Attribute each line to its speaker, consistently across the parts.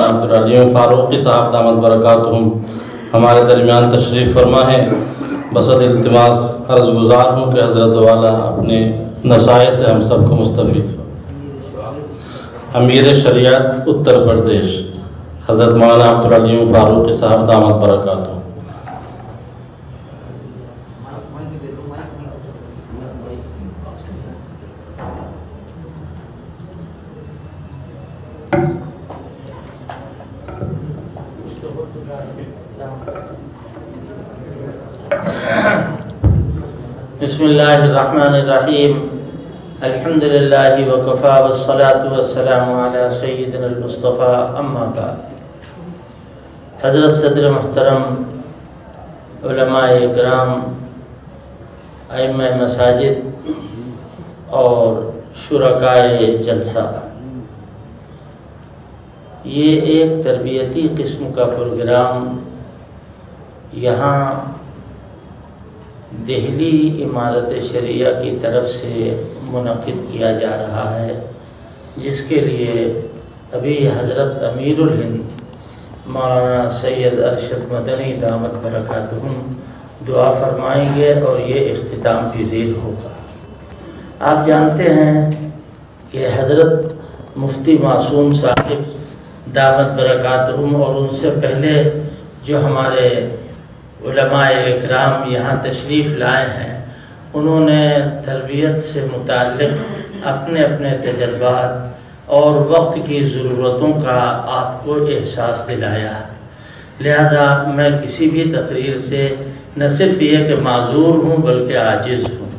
Speaker 1: مولانا عبدالعلیم فاروقی صاحب دامت برکاتہم ہمارے درمیان تشریف فرما ہے۔ بصد التماس عرض گزار ہوں کہ حضرت والا اپنے نصائح سے ہم سب کو مستفید ہو۔ امیر شریعت اتر پردیش حضرت مولانا عبدالعلیم فاروقی صاحب دامت برکاتہم۔
Speaker 2: بسم اللہ الرحمن الرحیم، الحمدللہ وکفا والصلاة والسلام علی سیدنا المصطفیٰ، اما بعد۔ حضرت صدر محترم، علماء اکرام، ائمہ مساجد اور شرکائے جلسہ، یہ ایک تربیتی قسم کا پروگرام یہاں دہلی امارت شریعہ کی طرف سے منعقد کیا جا رہا ہے، جس کے لیے ابھی حضرت امیر الہند مولانا سید ارشد مدنی دامت برکاتہم دعا فرمائیں گے اور یہ اختتام پذیر ہوگا۔ آپ جانتے ہیں کہ حضرت مفتی معصوم صاحب دامت برکاتہم اور ان سے پہلے جو ہمارے علماء اکرام یہاں تشریف لائے ہیں، انہوں نے تربیت سے متعلق اپنے اپنے تجربات اور وقت کی ضرورتوں کا آپ کو احساس دلایا۔ لہذا میں کسی بھی تقریر سے نہ صرف یہ کہ معذور ہوں بلکہ عاجز ہوں،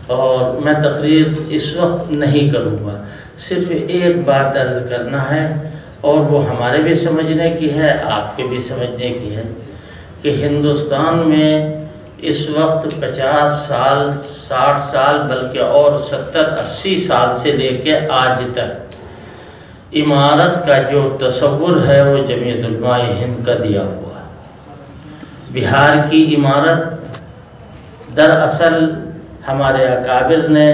Speaker 2: اور میں تقریر اس وقت نہیں کروں گا، صرف ایک بات عرض کرنا ہے اور وہ ہمارے بھی سمجھنے کی ہے، آپ کے بھی سمجھنے کی ہے کہ ہندوستان میں اس وقت 50 سال 60 سال بلکہ اور 70-80 سال سے لے کے آج تک امارت کا جو تصور ہے وہ جمعیت علماء ہند کا دیا ہوا ہے۔ بہار کی عمارت دراصل ہمارے اکابر نے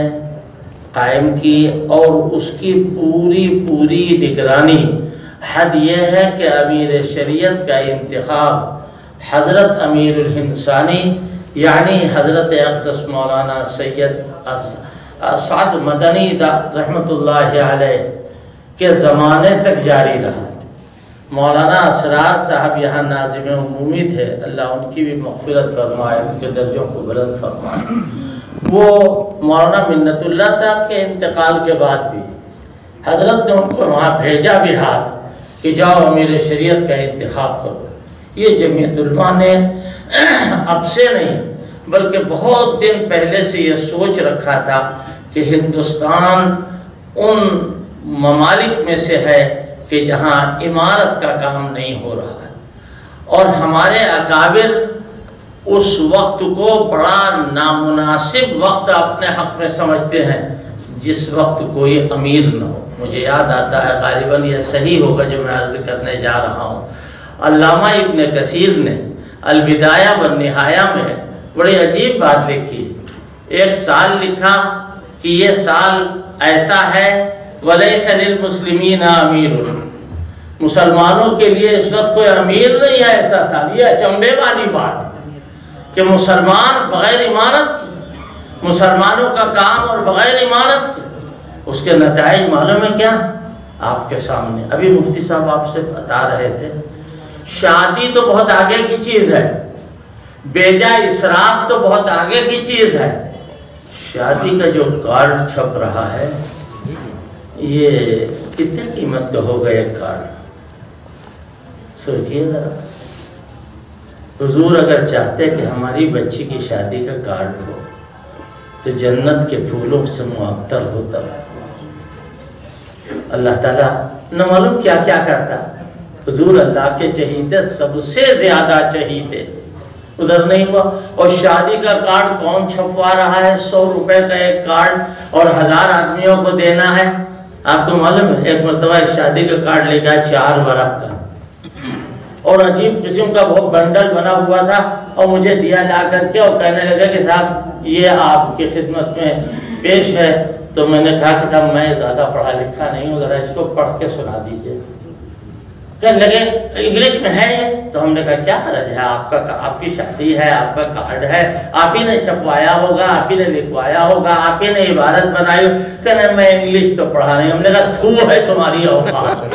Speaker 2: قائم کی اور اس کی پوری نگرانی۔ حد یہ ہے کہ امیر شریعت کا انتخاب حضرت امیر الہند ثانی یعنی حضرت اقدس مولانا سید سعد مدنی رحمۃ اللہ علیہ کے زمانے تک جاری رہا۔ مولانا اسرار صاحب یہاں ناظم عمومی تھے، اللہ ان کی بھی مغفرت فرمائے، ان کے درجوں کو بلند فرمائے۔ وہ مولانا منت اللہ صاحب کے انتقال کے بعد بھی حضرت نے ان کو وہاں بھیجا بہار کہ جاؤ امیر شریعت کا انتخاب کرو۔ یہ جمعیت علماء نے اب سے نہیں بلکہ بہت دن پہلے سے یہ سوچ رکھا تھا کہ ہندوستان ان ممالک میں سے ہے کہ جہاں عمارت کا کام نہیں ہو رہا ہے، اور ہمارے اکابر اس وقت کو بڑا نامناسب وقت اپنے حق میں سمجھتے ہیں جس وقت کوئی امیر نہ ہو۔ مجھے یاد آتا ہے، غالباً یہ صحیح ہوگا جو میں عرض کرنے جا رہا ہوں، علامہ ابن کثیر نے البدایہ والنہایہ میں بڑی عجیب بات لکھی۔ ایک سال لکھا کہ یہ سال ایسا ہے وَلَيْسَ لِلْمُسْلِمِينَ أَمِيرٌ، مسلمانوں کے لیے اس وقت کوئی امیر نہیں ہے ایسا سال۔ یہ اچنبے والی بات کہ مسلمان بغیر عمارت کے، مسلمانوں کا کام اور بغیر عمارت کے، اس کے نتائج معلوم ہے کیا؟ آپ کے سامنے ابھی مفتی صاحب آپ سے بتا رہے تھے۔ شادی تو بہت آگے کی چیز ہے، بیجا اسراف تو بہت آگے کی چیز ہے، شادی کا جو کارڈ چھپ رہا ہے یہ کتنے قیمت کا ہوگا ایک کارڈ؟ سوچئے ذرا۔ حضور اگر چاہتے کہ ہماری بچی کی شادی کا کارڈ ہو تو جنت کے پھولوں سے معطر ہوتا ہے۔ اللہ تعالیٰ نہ معلوم کیا کیا کرتا۔ حضور اللہ کے چہیتے سب سے زیادہ چہیتے، ادھر نہیں ہوا۔ اور شادی کا کارڈ کون چھپوا رہا ہے؟ 100 روپے کا ایک کارڈ اور 1000 آدمیوں کو دینا ہے۔ آپ کو معلوم ہے ایک مرتبہ شادی کا کارڈ لے گیا 4 ورق کا، اور عجیب قسم کا وہ بنڈل بنا ہوا تھا، اور مجھے دیا لا کر کے اور کہنے لگا کہ صاحب یہ آپ کی خدمت میں پیش ہے۔ تو میں نے کہا کہ صاحب میں زیادہ پڑھا لکھا نہیں ہوں، ذرا اس کو پڑھ کے سنا دیجئے۔ کہنے لگے انگلش میں ہے یہ؟ تو ہم نے کہا کیا حرج ہے، آپ کی شادی ہے، آپ کا کارڈ ہے، آپ ہی نے چھپوایا ہوگا، آپ ہی نے لکھوایا ہوگا، آپ ہی نے عبارت بنائی ہو۔ کہنے میں انگلش تو پڑھا نہیں۔ ہم نے کہا تھو ہے تمہاری اوقات،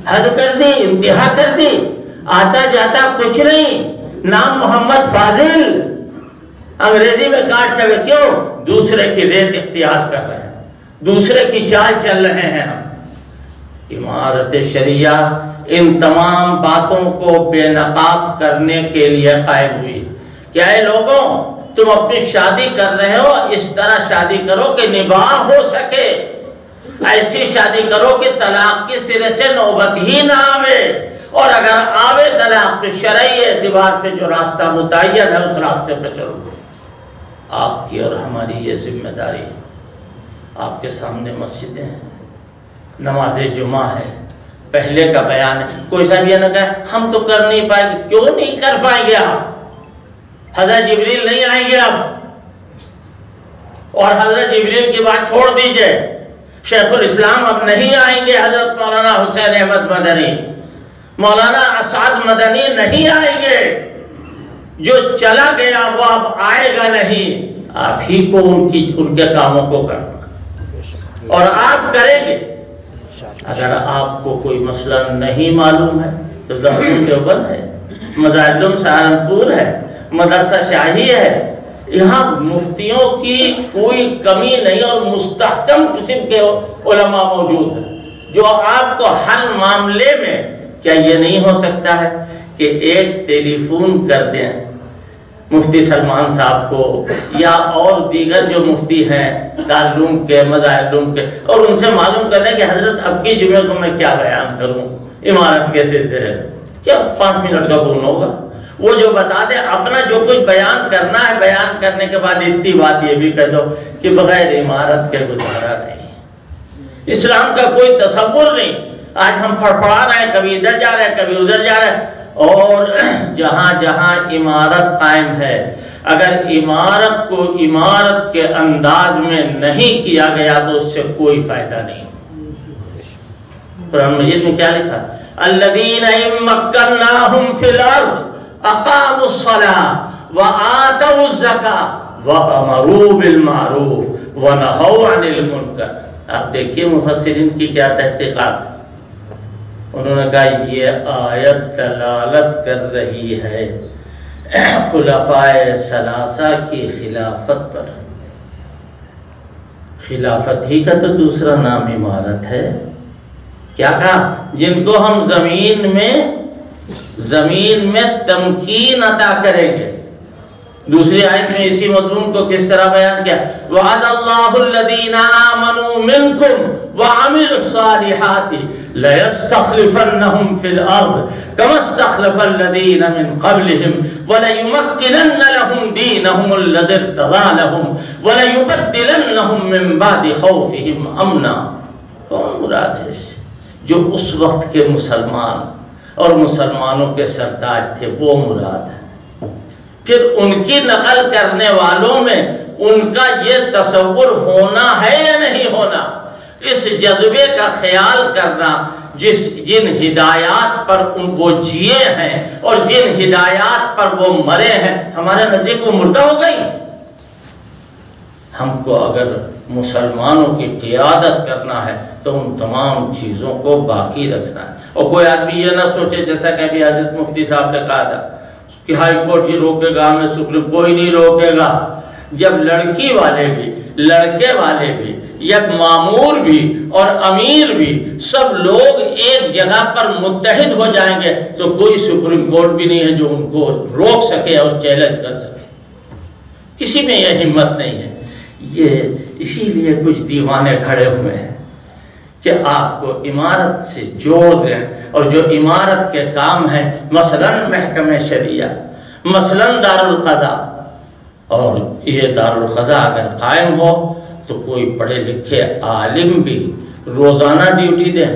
Speaker 2: حد کر دی، انتہا کر دی، آتا جاتا کچھ نہیں، نام محمد فاضل، انگریزی میں کارڈ چھپے، کیوں؟ دوسرے کی ریت اختیار کر رہے ہیں، دوسرے کی چال چل رہے ہیں ہم۔ امارت شریعہ ان تمام باتوں کو بے نقاب کرنے کے لیے قائم ہوئی۔ کیا اے لوگوں، تم اپنی شادی کر رہے ہو، اس طرح شادی کرو کہ نباہ ہو سکے، ایسی شادی کرو کہ طلاق کی سرے سے نوبت ہی نہ آوے، اور اگر آوے طلاق تو شرعی اعتبار سے جو راستہ متعین ہے اس راستے پہ چلو۔ آپ کی اور ہماری یہ ذمہ داری ہے۔ آپ کے سامنے مسجدیں ہیں، نماز جمعہ ہے، پہلے کا بیان ہے۔ کوئی صاحب یہ نہ کہے ہم تو کر نہیں پائیں گے۔ کیوں نہیں کر پائیں گے آپ؟ حضرت جبریل نہیں آئیں گے اب، اور حضرت جبریل کی بات چھوڑ دیجئے، شیخ الاسلام اب نہیں آئیں گے، حضرت مولانا حسین احمد مدنی، مولانا اسعد مدنی نہیں آئیں گے۔ جو چلا گیا وہ اب آئے گا نہیں، آپ ہی کو ان کے کاموں کو کرنا، اور آپ کریں گے۔ اگر آپ کو کوئی مسئلہ نہیں معلوم ہے تو دارالعلوم دیوبند ہے، مدارس سہارنپور ہے، مدرسہ شاہی ہے، یہاں مفتیوں کی کوئی کمی نہیں، اور مستحکم قسم کے علماء موجود ہیں جو آپ کو ہر معاملے میں۔ کیا یہ نہیں ہو سکتا ہے کہ ایک ٹیلی فون کر دیں مفتی سلمان صاحب کو یا اور دیگر جو مفتی ہیں دارالعلوم کے، مدارالعلوم کے، اور ان سے معلوم کر لیں کہ حضرت اب کی جمعے کو میں کیا بیان کروں عمارت کے سلسلے میں؟ کیا 5 منٹ کا فون ہوگا، وہ جو بتا دے۔ اپنا جو کچھ بیان کرنا ہے، بیان کرنے کے بعد اتنی بات یہ بھی کہہ دو کہ بغیر عمارت کے گزارا نہیں، اسلام کا کوئی تصور نہیں۔ آج ہم پھڑپڑا رہے ہیں، کبھی ادھر جا رہے ہیں، کبھی ادھر جا رہے ہیں، اور جہاں جہاں عمارت قائم ہے، اگر عمارت کو عمارت کے انداز میں نہیں کیا گیا تو اس سے کوئی فائدہ نہیں۔ قرآن مجید میں کیا لکھا؟ الذین ان مکناہم فی الارض اقاموا الصلاۃ وآتوا الزکاۃ وامروا بالمعروف ونہوا عن المنکر۔ آپ دیکھیے مفسرین کی کیا تحقیقات، انہوں نے کہا یہ آیت دلالت کر رہی ہے خلفائے ثلاثہ کی خلافت پر۔ خلافت ہی کا تو دوسرا نام عمارت ہے۔ کیا کہا؟ جن کو ہم زمین میں تمکین عطا کریں گے۔ دوسری آیت میں اسی مضمون کو کس طرح بیان کیا؟ وعد اللہ الذین آمنوا منکم وعملوا الصالحات لَيَسْتَخْلِفَنَّهُمْ فِي الْأَرْضِ كَمَا اسْتَخْلَفَ الَّذِينَ مِنْ قَبْلِهِمْ وَلَيُمَكِّنَنَّ لَهُمْ دِينَهُمُ الَّذِي ارْتَضَىٰ لَهُمْ وَلَيُبَدِّلَنَّهُمْ مِنْ بَعْدِ خَوْفِهِمْ أَمْنًا۔ کون مراد ہے اس سے؟ جو اس وقت کے مسلمان اور مسلمانوں کے سردار تھے وہ مراد ہے۔ پھر ان کی نقل کرنے والوں میں ان کا یہ تصور ہونا ہے یا نہیں ہونا، اس جذبے کا خیال کرنا جن ہدایات پر ان کو جیے ہیں اور جن ہدایات پر وہ مرے ہیں، ہمارے نزدیک وہ مردہ ہو گئی۔ ہم کو اگر مسلمانوں کی قیادت کرنا ہے تو ان تمام چیزوں کو باقی رکھنا ہے۔ اور کوئی آدمی یہ نہ سوچے جیسا کہ ابھی حضرت مفتی صاحب نے کہا تھا کہ ہائی کورٹ ہی روکے گا، ہمیں سپریم کوئی نہیں روکے گا۔ جب لڑکی والے بھی، لڑکے والے بھی، جب مامور بھی اور امیر بھی سب لوگ ایک جگہ پر متحد ہو جائیں گے تو کوئی سپریم کورٹ بھی نہیں ہے جو ان کو روک سکے اور چیلنج کر سکے۔ کسی میں یہ ہمت نہیں ہے۔ یہ اسی لیے کچھ دیوانے کھڑے ہوئے ہیں کہ آپ کو عمارت سے جوڑ دیں، اور جو عمارت کے کام ہیں مثلاً محکمہ شریعہ، مثلاً دارالقضاء، اور یہ دارالقضاء اگر قائم ہو تو کوئی پڑھے لکھے عالم بھی روزانہ ڈیوٹی دیں۔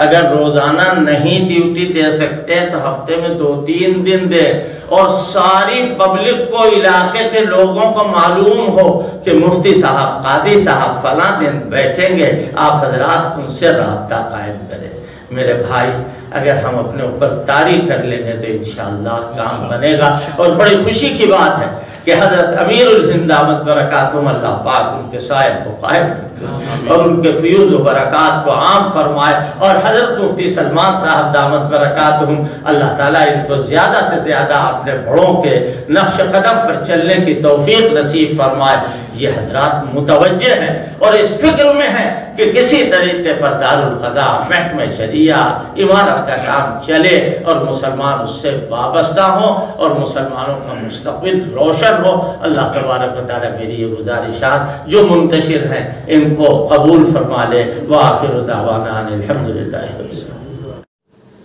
Speaker 2: اگر روزانہ نہیں ڈیوٹی دے سکتے تو ہفتے میں 2-3 دن دے، اور ساری پبلک کو، علاقے کے لوگوں کو معلوم ہو کہ مفتی صاحب، قاضی صاحب فلاں دن بیٹھیں گے، آپ حضرات ان سے رابطہ قائم کریں۔ میرے بھائی، اگر ہم اپنے اوپر طاری کر لیں گے تو انشاءاللہ کام بنے گا۔ اور بڑی خوشی کی بات ہے کہ حضرت امیر الہند دامت برکاتہم اللہ پاک ان کے سائے کو قائم رکھے اور ان کے فیوز و برکات کو عام فرمائے، اور حضرت مفتی سلمان صاحب دامت برکاتہم اللہ تعالیٰ ان کو زیادہ سے زیادہ اپنے بڑوں کے نقش قدم پر چلنے کی توفیق نصیب فرمائے۔ یہ حضرات متوجہ ہیں اور اس فکر میں ہیں کہ کسی طریقے پر دارالقضاء، محکمہ شریعہ، عمارت کا کام چلے اور مسلمان اس سے وابستہ ہوں اور مسلمانوں کا مستقبل روشن ہو۔ اللہ تبارک و تعالیٰ میری یہ گزارشات جو منتشر ہیں ان کو قبول فرما لے۔ وآخر دعوانا ان الحمدللہ رب العالمین۔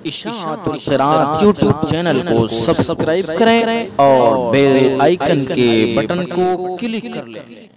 Speaker 3: اشاعت القراءت یوٹیوب چینل کو سبسکرائب کریں اور بیل آئیکن کے بٹن کو کلک کر لیں۔